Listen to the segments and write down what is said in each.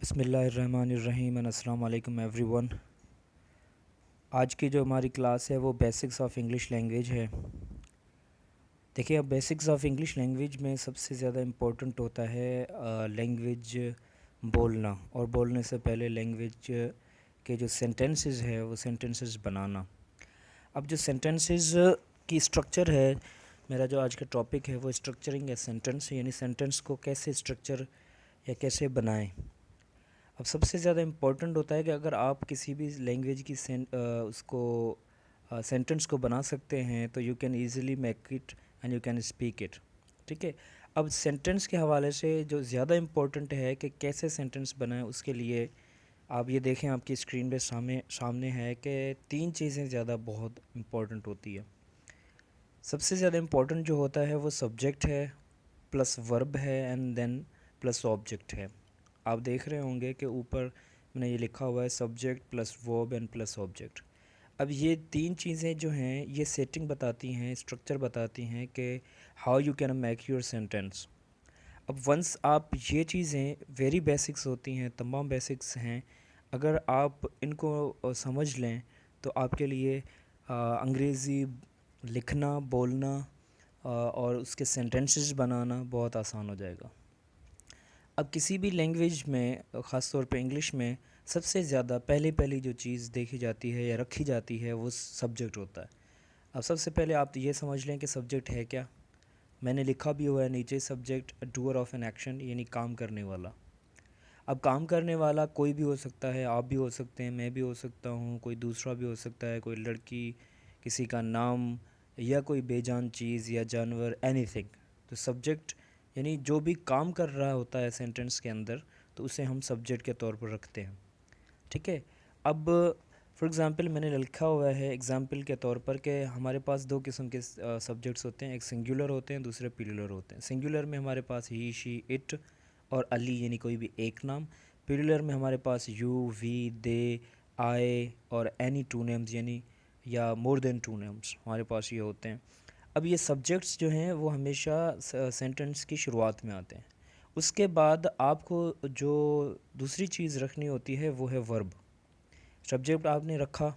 बिस्मिल्लाहिर्रहमानिर्रहीम एंड अस्सलाम वालेकुम एवरीवन। आज की जो हमारी क्लास है वो बेसिक्स ऑफ इंग्लिश लैंग्वेज है। देखिए, अब बेसिक्स ऑफ इंग्लिश लैंग्वेज में सबसे ज़्यादा इम्पोर्टेंट होता है लैंग्वेज बोलना, और बोलने से पहले लैंग्वेज के जो सेंटेंसेस है वो सेंटेंसेस बनाना। अब जो सेंटेंसेस की स्ट्रक्चर है, मेरा जो आज का टॉपिक है वो स्ट्रक्चरिंग ए सेंटेंस, यानी सेंटेंस को कैसे स्ट्रक्चर या कैसे बनाएं। अब सबसे ज़्यादा इम्पोर्टेंट होता है कि अगर आप किसी भी लैंग्वेज की उसको सेंटेंस को बना सकते हैं तो you can easily make it and you can speak it. ठीक है। अब सेंटेंस के हवाले से जो ज़्यादा इम्पोर्टेंट है कि कैसे सेंटेंस बनाएं, उसके लिए आप ये देखें, आपकी स्क्रीन पे सामने है कि 3 चीज़ें ज़्यादा बहुत इम्पोर्टेंट होती है। सबसे ज़्यादा इम्पोर्टेंट जो होता है वो सब्जेक्ट है, प्लस वर्ब है, एंड देन प्लस ऑब्जेक्ट है। आप देख रहे होंगे कि ऊपर मैंने ये लिखा हुआ है subject plus verb and plus object. अब ये 3 चीज़ें जो हैं ये सेटिंग बताती हैं, स्ट्रक्चर बताती हैं कि how you can make your sentence. अब वंस आप ये चीज़ें वेरी बेसिक्स होती हैं, तमाम बेसिक्स हैं, अगर आप इनको समझ लें तो आपके लिए अंग्रेज़ी लिखना, बोलना और उसके सेंटेंसेस बनाना बहुत आसान हो जाएगा। अब किसी भी लैंग्वेज में, ख़ास तौर पे इंग्लिश में, सबसे ज़्यादा पहली जो चीज़ देखी जाती है या रखी जाती है वो सब्जेक्ट होता है। अब सबसे पहले आप ये समझ लें कि सब्जेक्ट है क्या। मैंने लिखा भी हुआ है नीचे, subject doer of an action, यानी काम करने वाला। अब काम करने वाला कोई भी हो सकता है, आप भी हो सकते हैं, मैं भी हो सकता हूँ, कोई दूसरा भी हो सकता है, कोई लड़की, किसी का नाम, या कोई बेजान चीज़ या जानवर, एनीथिंग। तो सब्जेक्ट यानी जो भी काम कर रहा होता है सेंटेंस के अंदर, तो उसे हम सब्जेक्ट के तौर पर रखते हैं। ठीक है। अब फॉर एग्ज़ाम्पल मैंने लिखा हुआ है एग्ज़ाम्पल के तौर पर कि हमारे पास 2 किस्म के सब्जेक्ट्स होते हैं, एक सिंगुलर होते हैं, दूसरे प्लूरल होते हैं। सिंगुलर में हमारे पास ही, शी, इट और अली, यानी कोई भी एक नाम। प्लूरल में हमारे पास यू, वी, दे, आई और एनी 2 नेम्स, यानी या मोर देन 2 नेम्स हमारे पास ये होते हैं। अब ये सब्जेक्ट्स जो हैं वो हमेशा सेंटेंस की शुरुआत में आते हैं। उसके बाद आपको जो दूसरी चीज़ रखनी होती है वो है वर्ब। सब्जेक्ट आपने रखा,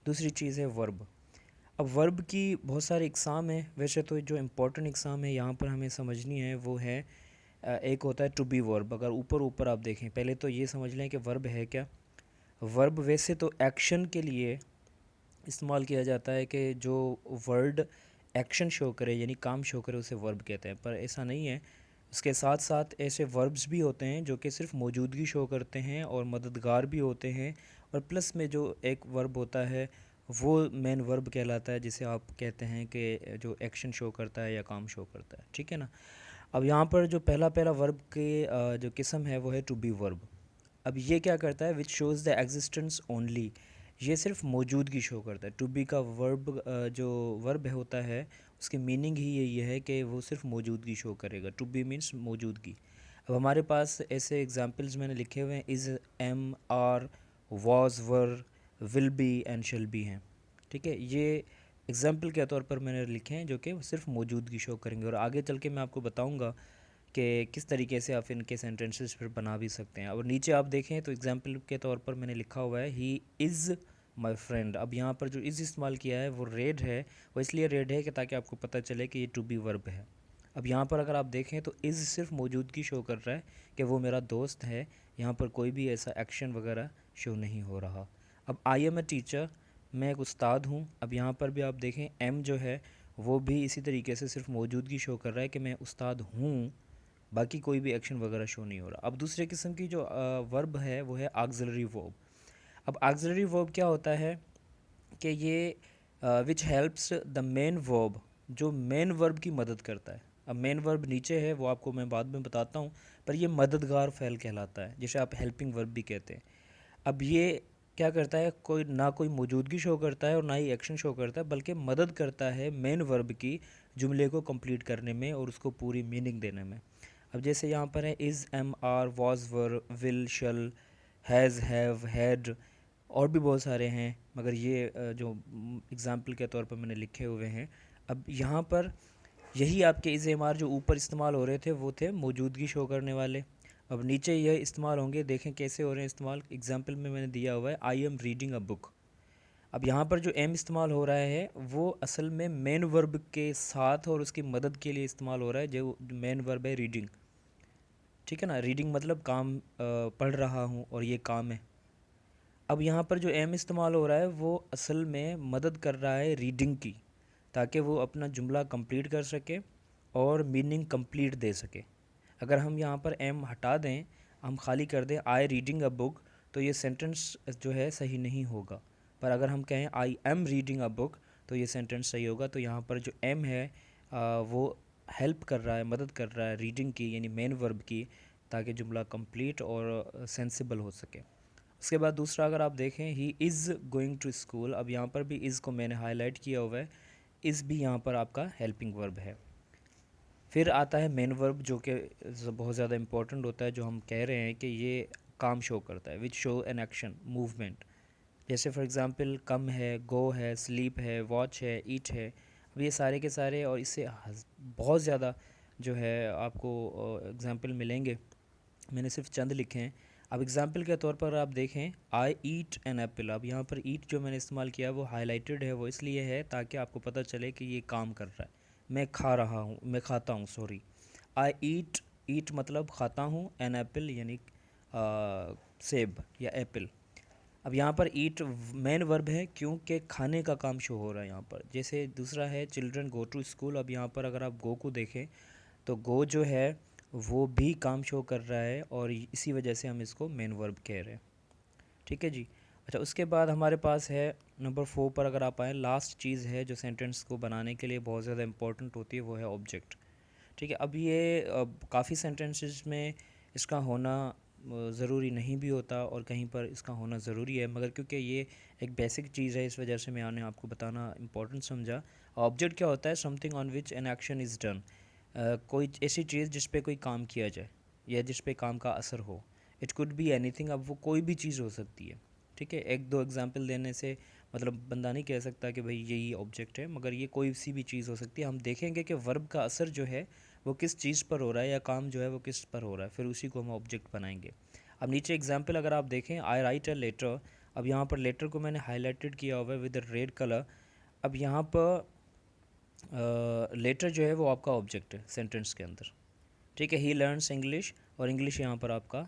दूसरी चीज़ है वर्ब। अब वर्ब की बहुत सारी इकसाम है, वैसे तो जो इम्पोर्टेंट इकसाम है यहाँ पर हमें समझनी है वो है एक होता है टू बी वर्ब। अगर ऊपर ऊपर आप देखें, पहले तो ये समझ लें कि वर्ब है क्या। वर्ब वैसे तो एक्शन के लिए इस्तेमाल किया जाता है कि जो वर्ड एक्शन शो करे, यानी काम शो करे, उसे वर्ब कहते हैं, पर ऐसा नहीं है। उसके साथ साथ ऐसे वर्ब्स भी होते हैं जो कि सिर्फ मौजूदगी शो करते हैं और मददगार भी होते हैं, और प्लस में जो एक वर्ब होता है वो मेन वर्ब कहलाता है, जिसे आप कहते हैं कि जो एक्शन शो करता है या काम शो करता है। ठीक है ना। अब यहाँ पर जो पहला पहला वर्ब के जो किस्म है वो है टू बी वर्ब। अब ये क्या करता है, which shows the existence only, ये सिर्फ मौजूदगी शो करता है। टू बी का वर्ब जो वर्ब होता है उसकी मीनिंग ही यही है कि वो सिर्फ मौजूदगी शो करेगा। टू बी मीन्स मौजूदगी। अब हमारे पास ऐसे एग्जांपल्स मैंने लिखे हुए हैं, is, am, are, was, were, will be and shall be हैं। ठीक है, ये एग्जांपल के तौर पर मैंने लिखे हैं जो कि सिर्फ मौजूदगी शो करेंगे, और आगे चल के मैं आपको बताऊँगा कि किस तरीके से आप इनके सेंटेंसेस फिर बना भी सकते हैं। और नीचे आप देखें तो एग्जांपल के तौर पर मैंने लिखा हुआ है ही इज़ माय फ्रेंड। अब यहाँ पर जो इज़ इस्तेमाल किया है वो रेड है, वो इसलिए रेड है कि ताकि आपको पता चले कि ये टू बी वर्ब है। अब यहाँ पर अगर आप देखें तो इज़ सिर्फ मौजूदगी शो कर रहा है कि वो मेरा दोस्त है, यहाँ पर कोई भी ऐसा एक्शन वगैरह शो नहीं हो रहा। अब आई एम ए टीचर, मैं एक उस्ताद हूँ। अब यहाँ पर भी आप देखें एम जो है वो भी इसी तरीके से सिर्फ मौजूदगी शो कर रहा है कि मैं उस्ताद हूँ, बाकी कोई भी एक्शन वगैरह शो नहीं हो रहा। अब दूसरे किस्म की जो वर्ब है वो है ऑक्सिलरी वर्ब। अब ऑक्सिलरी वर्ब क्या होता है कि ये which helps the main verb, जो मेन वर्ब की मदद करता है। अब मेन वर्ब नीचे है, वो आपको मैं बाद में बताता हूँ, पर ये मददगार फ़ेल कहलाता है, जिसे आप हेल्पिंग वर्ब भी कहते हैं। अब ये क्या करता है, कोई ना कोई मौजूदगी शो करता है और ना ही एक्शन शो करता है, बल्कि मदद करता है मेन वर्ब की जुमले को कंप्लीट करने में और उसको पूरी मीनिंग देने में। अब जैसे यहाँ पर है is, am, are, was, were, will, shall, has, have, had, और भी बहुत सारे हैं, मगर ये जो एग्ज़ाम्पल के तौर पर मैंने लिखे हुए हैं। अब यहाँ पर यही आपके इज़, एम, आर जो ऊपर इस्तेमाल हो रहे थे वो थे मौजूदगी शो करने वाले, अब नीचे यह इस्तेमाल होंगे, देखें कैसे हो रहे हैं इस्तेमाल। एग्जाम्पल में मैंने दिया हुआ है I am reading a book. अब यहाँ पर जो एम इस्तेमाल हो रहा है वो असल में मेन वर्ब के साथ और उसकी मदद के लिए इस्तेमाल हो रहा है, जो मेन वर्ब है रीडिंग। ठीक है ना, रीडिंग मतलब काम, पढ़ रहा हूँ और ये काम है। अब यहाँ पर जो एम इस्तेमाल हो रहा है वो असल में मदद कर रहा है रीडिंग की, ताकि वो अपना जुमला कंप्लीट कर सके और मीनिंग कंप्लीट दे सके। अगर हम यहाँ पर एम हटा दें, हम खाली कर दें आई रीडिंग अ बुक, तो ये सेंटेंस जो है सही नहीं होगा। पर अगर हम कहें I am reading a book, तो ये सेंटेंस सही होगा। तो यहाँ पर जो एम है वो हेल्प कर रहा है, मदद कर रहा है रीडिंग की, यानी मेन वर्ब की, ताकि जुमला कंप्लीट और सेंसिबल हो सके। उसके बाद दूसरा अगर आप देखें, he is going to school. अब यहाँ पर भी इज़ को मैंने हाईलाइट किया हुआ है, इज़ भी यहाँ पर आपका हेल्पिंग वर्ब है। फिर आता है मेन वर्ब, जो कि बहुत ज़्यादा इंपॉर्टेंट होता है, जो हम कह रहे हैं कि ये काम शो करता है, which show an action movement. जैसे फॉर एग्ज़ाम्पल कम है, गो है, स्लीप है, वॉच है, ईट है। अब ये सारे के सारे और इससे बहुत ज़्यादा जो है आपको एग्ज़ाम्पल मिलेंगे। मैंने सिर्फ चंद लिखे हैं। अब एग्ज़ाम्पल के तौर पर आप देखें, आई ईट एन एप्पल। अब यहाँ पर ईट जो मैंने इस्तेमाल किया है वो हाईलाइटेड है, वो इसलिए है ताकि आपको पता चले कि ये काम कर रहा है, मैं खा रहा हूँ, मैं खाता हूँ, सॉरी। आई ईट, ईट मतलब खाता हूँ, एन एप्पल यानी सेब या एप्पल। अब यहाँ पर ईट मेन वर्ब है क्योंकि खाने का काम शो हो रहा है यहाँ पर। जैसे दूसरा है चिल्ड्रन गो टू स्कूल। अब यहाँ पर अगर आप गो को देखें तो गो जो है वो भी काम शो कर रहा है और इसी वजह से हम इसको मेन वर्ब कह रहे हैं। ठीक है जी। अच्छा, उसके बाद हमारे पास है नंबर 4 पर अगर आप आएँ, लास्ट चीज़ है जो सेंटेंस को बनाने के लिए बहुत ज़्यादा इंपॉर्टेंट होती है, वो है ऑब्जेक्ट। ठीक है, अब ये काफ़ी सेंटेंसेस में इसका होना ज़रूरी नहीं भी होता और कहीं पर इसका होना ज़रूरी है, मगर क्योंकि ये एक बेसिक चीज़ है इस वजह से मैंने आपको बताना इम्पोर्टेंट समझा। ऑब्जेक्ट क्या होता है? Something on which an action is done. कोई ऐसी चीज़ जिस पे कोई काम किया जाए या जिस पे काम का असर हो। इट कुड बी एनीथिंग, अब वो कोई भी चीज़ हो सकती है। ठीक है, एक दो एग्जांपल देने से मतलब बंदा नहीं कह सकता कि भाई यही ऑब्जेक्ट है, मगर ये कोई सी भी चीज़ हो सकती है। हम देखेंगे कि वर्ब का असर जो है वो किस चीज़ पर हो रहा है या काम जो है वो किस पर हो रहा है, फिर उसी को हम ऑब्जेक्ट बनाएंगे। अब नीचे एग्जांपल अगर आप देखें, आई राइट अ लेटर। अब यहाँ पर लेटर को मैंने हाईलाइटेड किया हुआ है विद रेड कलर। अब यहाँ पर लेटर जो है वो आपका ऑब्जेक्ट है सेंटेंस के अंदर। ठीक है, ही लर्न्स इंग्लिश, और इंग्लिश यहाँ पर आपका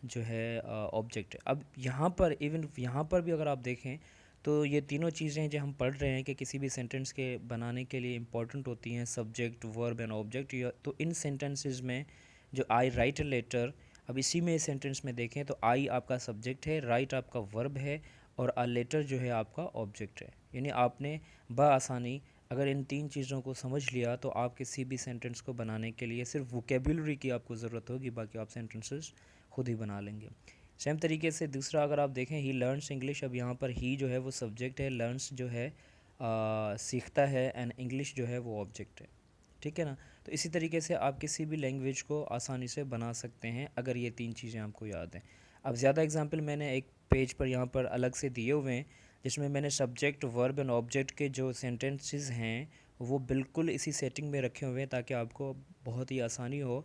जो है ऑब्जेक्ट है। अब यहाँ पर इवन यहाँ पर भी अगर आप देखें तो ये तीनों चीज़ें जो हम पढ़ रहे हैं कि किसी भी सेंटेंस के बनाने के लिए इंपॉर्टेंट होती हैं, सब्जेक्ट, वर्ब एंड ऑब्जेक्ट। तो इन सेंटेंसेस में जो आई राइट अ लेटर, अब इसी में सेंटेंस में देखें तो आई आपका सब्जेक्ट है, राइट आपका वर्ब है और अ लेटर जो है आपका ऑब्जेक्ट है। यानी आपने बआसानी अगर इन तीन चीज़ों को समझ लिया तो आप किसी भी सेंटेंस को बनाने के लिए सिर्फ वोकेबुलरी की आपको ज़रूरत होगी, बाकी आप सेंटेंसेस खुद ही बना लेंगे। सेम तरीके से दूसरा अगर आप देखें, ही लर्न्स इंग्लिश। अब यहाँ पर ही जो है वो सब्जेक्ट है, लर्न्स जो है सीखता है, एंड इंग्लिश जो है वो ऑब्जेक्ट है। ठीक है ना, तो इसी तरीके से आप किसी भी लैंग्वेज को आसानी से बना सकते हैं अगर ये तीन चीज़ें आपको याद हैं। अब ज़्यादा एग्जांपल मैंने एक पेज पर यहाँ पर अलग से दिए हुए हैं, जिसमें मैंने सब्जेक्ट, वर्ब एंड ऑब्जेक्ट के जो सेंटेंसेस हैं वो बिल्कुल इसी सेटिंग में रखे हुए हैं, ताकि आपको बहुत ही आसानी हो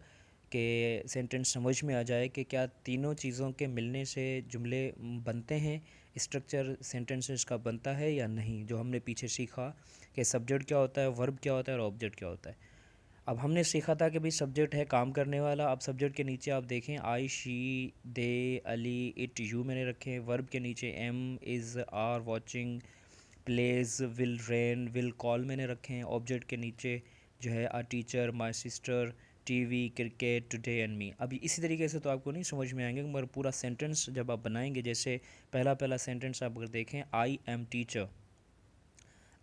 कि सेंटेंस समझ में आ जाए कि क्या तीनों चीज़ों के मिलने से जुमले बनते हैं, स्ट्रक्चर सेंटेंसेस का बनता है या नहीं। जो हमने पीछे सीखा कि सब्जेक्ट क्या होता है, वर्ब क्या होता है और ऑब्जेक्ट क्या होता है। अब हमने सीखा था कि भाई सब्जेक्ट है काम करने वाला। अब सब्जेक्ट के नीचे आप देखें, I, she, they, Ali, it, you मैंने रखे हैं। वर्ब के नीचे am, is, are, watching, plays, will, rain, will, call मैंने रखे हैं। ऑब्जेक्ट के नीचे जो है a teacher, my sister, TV, cricket, today and me. अभी इसी तरीके से तो आपको नहीं समझ में आएंगे, मगर पूरा सेंटेंस जब आप बनाएंगे, जैसे पहला पहला सेंटेंस आप अगर देखें, आई एम टीचर।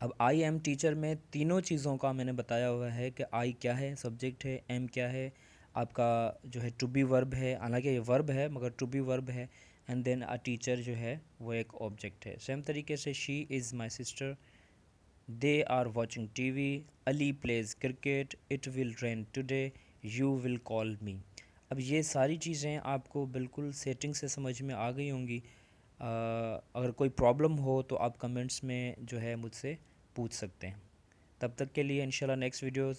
अब आई एम टीचर में तीनों चीज़ों का मैंने बताया हुआ है कि आई क्या है, सब्जेक्ट है, एम क्या है, आपका जो है टू बी वर्ब है, हालांकि ये वर्ब है मगर टू बी वर्ब है, एंड देन अ टीचर जो है वो एक ऑब्जेक्ट है। सेम तरीके से she is my sister, they are watching TV, Ali plays cricket, it will rain today, you will call me. अब ये सारी चीज़ें आपको बिल्कुल सेटिंग से समझ में आ गई होंगी। अगर कोई प्रॉब्लम हो तो आप कमेंट्स में जो है मुझसे पूछ सकते हैं। तब तक के लिए इंशाल्लाह नेक्स्ट वीडियो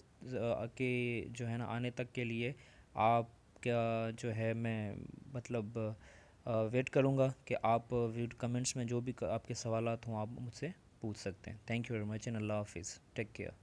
के जो है ना आने तक के लिए आप आपका जो है मैं मतलब वेट करूँगा कि आप कमेंट्स में जो भी आपके सवालात हों आप मुझसे पूछ सकते हैं। Thank you very much and अल्लाह हाफिज़, टेक केयर।